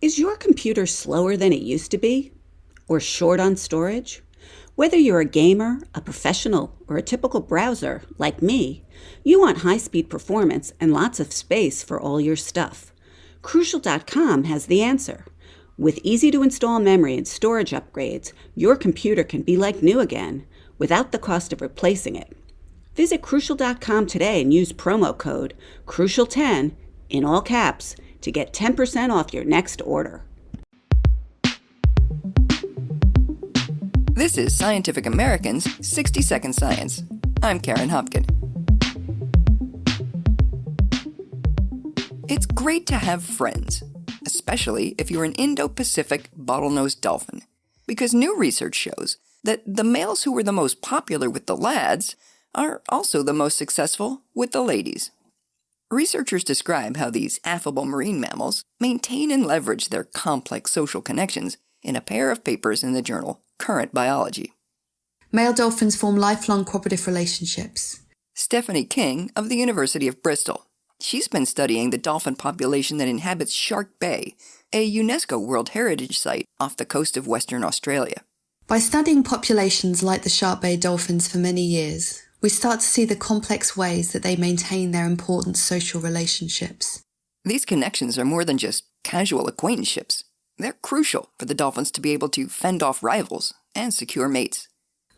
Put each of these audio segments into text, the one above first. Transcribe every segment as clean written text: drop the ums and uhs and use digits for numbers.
Is your computer slower than it used to be? Or short on storage? Whether you're a gamer, a professional, or a typical browser, like me, you want high-speed performance and lots of space for all your stuff. Crucial.com has the answer. With easy-to-install memory and storage upgrades, your computer can be like new again, without the cost of replacing it. Visit Crucial.com today and use promo code CRUCIAL10, in all caps, to get 10% off your next order. This is Scientific American's 60-Second Science. I'm Karen Hopkin. It's great to have friends, especially if you're an Indo-Pacific bottlenose dolphin, because new research shows that the males who were the most popular with the lads are also the most successful with the ladies. Researchers describe how these affable marine mammals maintain and leverage their complex social connections in a pair of papers in the journal Current Biology. Male dolphins form lifelong cooperative relationships. Stephanie King of the University of Bristol. She's been studying the dolphin population that inhabits Shark Bay, a UNESCO World Heritage Site off the coast of Western Australia. By studying populations like the Shark Bay dolphins for many years, we start to see the complex ways that they maintain their important social relationships. These connections are more than just casual acquaintanceships. They're crucial for the dolphins to be able to fend off rivals and secure mates.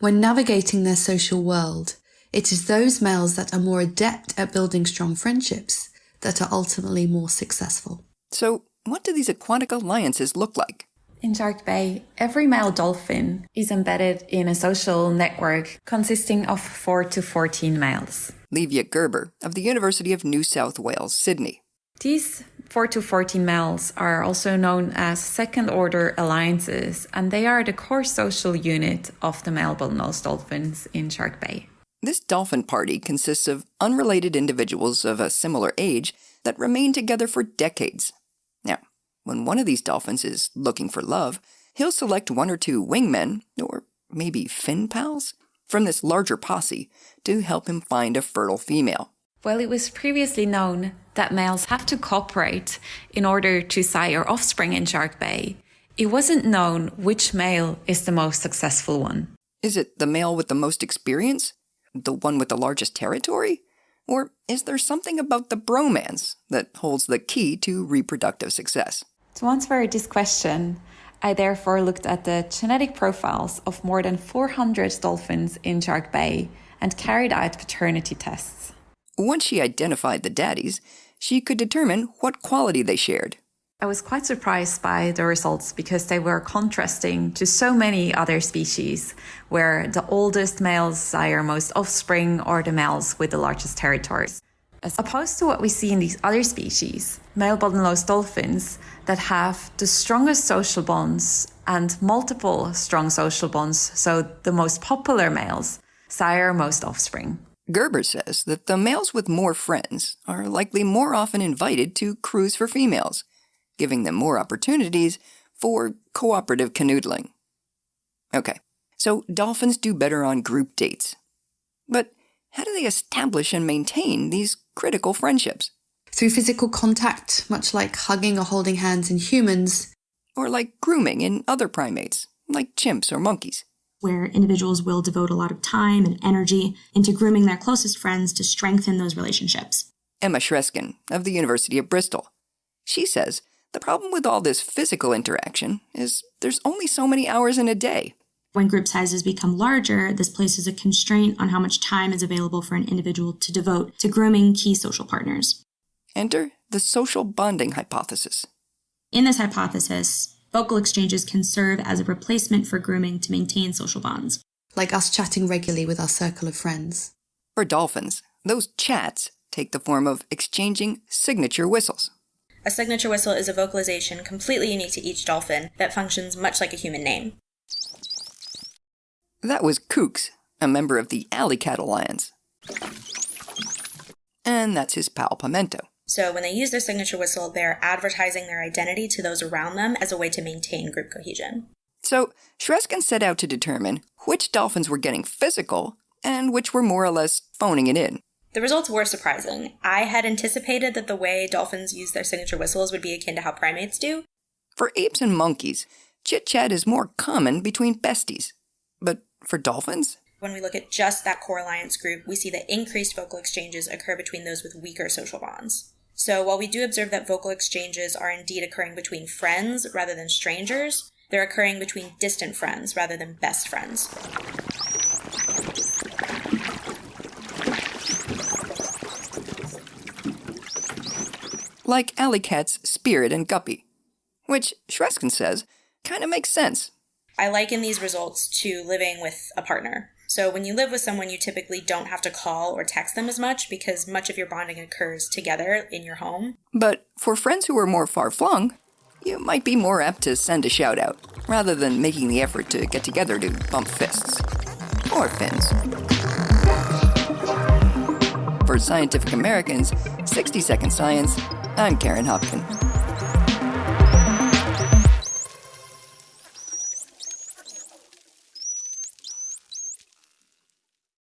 When navigating their social world, it is those males that are more adept at building strong friendships that are ultimately more successful. So, what do these aquatic alliances look like? In Shark Bay, every male dolphin is embedded in a social network consisting of 4 to 14 males. Livia Gerber of the University of New South Wales, Sydney. These 4 to 14 males are also known as second-order alliances, and they are the core social unit of the male bottlenose dolphins in Shark Bay. This dolphin party consists of unrelated individuals of a similar age that remain together for decades. Now, when one of these dolphins is looking for love, he'll select one or two wingmen, or maybe fin pals, from this larger posse to help him find a fertile female. Well, it was previously known that males have to cooperate in order to sire offspring in Shark Bay. It wasn't known which male is the most successful one. Is it the male with the most experience? The one with the largest territory? Or is there something about the bromance that holds the key to reproductive success? To answer this question, I therefore looked at the genetic profiles of more than 400 dolphins in Shark Bay and carried out paternity tests. Once she identified the daddies, she could determine what quality they shared. I was quite surprised by the results because they were contrasting to so many other species, where the oldest males sire most offspring or the males with the largest territories. As opposed to what we see in these other species, male bottlenose dolphins that have the strongest social bonds and multiple strong social bonds, so the most popular males, sire most offspring. Gerber says that the males with more friends are likely more often invited to cruise for females, giving them more opportunities for cooperative canoodling. Okay, so dolphins do better on group dates. But how do they establish and maintain these critical friendships? Through physical contact, much like hugging or holding hands in humans. Or like grooming in other primates, like chimps or monkeys. Where individuals will devote a lot of time and energy into grooming their closest friends to strengthen those relationships. Emma Shreskin of the University of Bristol. She says the problem with all this physical interaction is there's only so many hours in a day. When group sizes become larger, this places a constraint on how much time is available for an individual to devote to grooming key social partners. Enter the social bonding hypothesis. In this hypothesis, vocal exchanges can serve as a replacement for grooming to maintain social bonds. Like us chatting regularly with our circle of friends. For dolphins, those chats take the form of exchanging signature whistles. A signature whistle is a vocalization completely unique to each dolphin that functions much like a human name. That was Kooks, a member of the Alley Cat Alliance. And that's his pal Pimento. So when they use their signature whistle, they're advertising their identity to those around them as a way to maintain group cohesion. So Shreskin set out to determine which dolphins were getting physical and which were more or less phoning it in. The results were surprising. I had anticipated that the way dolphins use their signature whistles would be akin to how primates do. For apes and monkeys, chit-chat is more common between besties. But for dolphins? When we look at just that core alliance group, we see that increased vocal exchanges occur between those with weaker social bonds. So while we do observe that vocal exchanges are indeed occurring between friends rather than strangers, they're occurring between distant friends rather than best friends. Like alley cats Spirit and Guppy, which Shreskin says kind of makes sense. I liken these results to living with a partner. So when you live with someone, you typically don't have to call or text them as much because much of your bonding occurs together in your home. But for friends who are more far-flung, you might be more apt to send a shout-out, rather than making the effort to get together to bump fists. Or fins. For Scientific American's 60 Second Science, I'm Karen Hopkin.